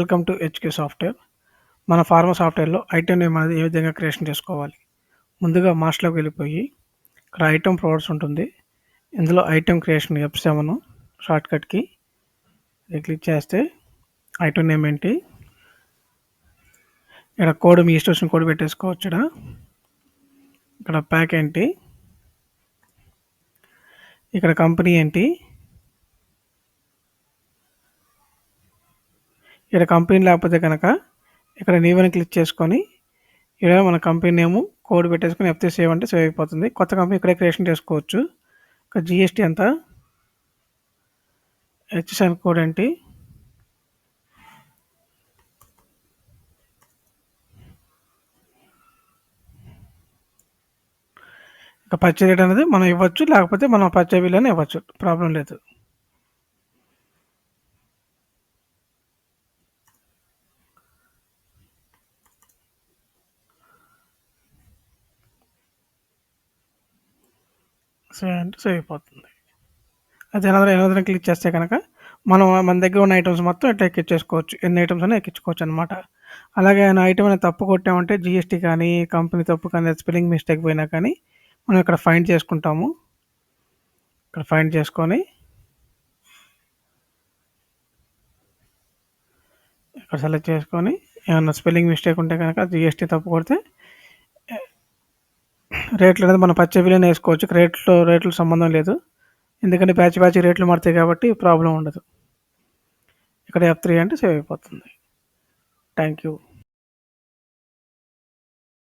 Welcome to HQ software. మన pharma సాఫ్ట్‌వేర్‌లో item name అనేది ఏ విధంగా క్రియేషన్ చేసుకోవాలి. ముందుగా మాస్టర్‌లోకి వెళ్ళిపోయి ఇక్కడ ఐటెమ్ ప్రొవైడర్స్ ఉంటుంది. ఇందులో ఐటెమ్ క్రియేషన్ F7 షార్ట్‌కట్‌కి ఇది క్లిక్ చేస్తే ఐటెమ్ నేమ్ ఏంటి, ఇక్కడ కోడ్ మీ ఇష్టం వచ్చిన కోడ్ పెట్టేసుకోవచ్చు. ఇక్కడ ప్యాక్ ఏంటి, ఇక్కడ కంపెనీ ఏంటి, ఇక్కడ కంపెనీ లేకపోతే కనుక ఇక్కడ న్యూ అని క్లిక్ చేసుకొని ఇక్కడ మన కంపెనీ నేము కోడ్ పెట్టేసుకొని F3 సేవ్ అంటే సేవ్ అయిపోతుంది. కొత్త కంపెనీ ఇక్కడే క్రియేషన్ చేసుకోవచ్చు. ఇక్కడ జిఎస్టీ ఎంత, హెచ్ఎస్ఎన్ కోడ్ ఏంటి, ఇక పర్చేజ్ రేట్ అనేది మనం ఇవ్వచ్చు, లేకపోతే మనం పర్చేజ్ బిల్ అని ఇవ్వచ్చు, ప్రాబ్లం లేదు. సేవ్ అంటే సేవ్ అయిపోతుంది. అది ఎనదర్ క్లిక్ చేస్తే కనుక మనం మన దగ్గర ఉన్న ఐటమ్స్ మొత్తం ఇట్లా ఎక్కించేసుకోవచ్చు. ఎన్ని ఐటమ్స్ అయినా ఎక్కించుకోవచ్చు అనమాట. అలాగే ఆయన ఐటమ్ అనేది తప్పు కొట్టామంటే జిఎస్టీ కానీ కంపెనీ తప్పు కానీ స్పెల్లింగ్ మిస్టేక్ పోయినా కానీ మనం ఇక్కడ ఫైండ్ చేసుకుంటాము. ఇక్కడ ఫైండ్ చేసుకొని ఇక్కడ సెలెక్ట్ చేసుకొని ఏమన్నా స్పెల్లింగ్ మిస్టేక్ ఉంటే కనుక జిఎస్టీ తప్పు కొడితే రేట్లు అనేది మనం పచ్చే బిల్లునే వేసుకోవచ్చు. రేట్లు సంబంధం లేదు, ఎందుకంటే బ్యాచ్ రేట్లు మారుతాయి కాబట్టి ప్రాబ్లం ఉండదు. ఇక్కడ F3 అంటే సేవ్ అయిపోతుంది. Thank you.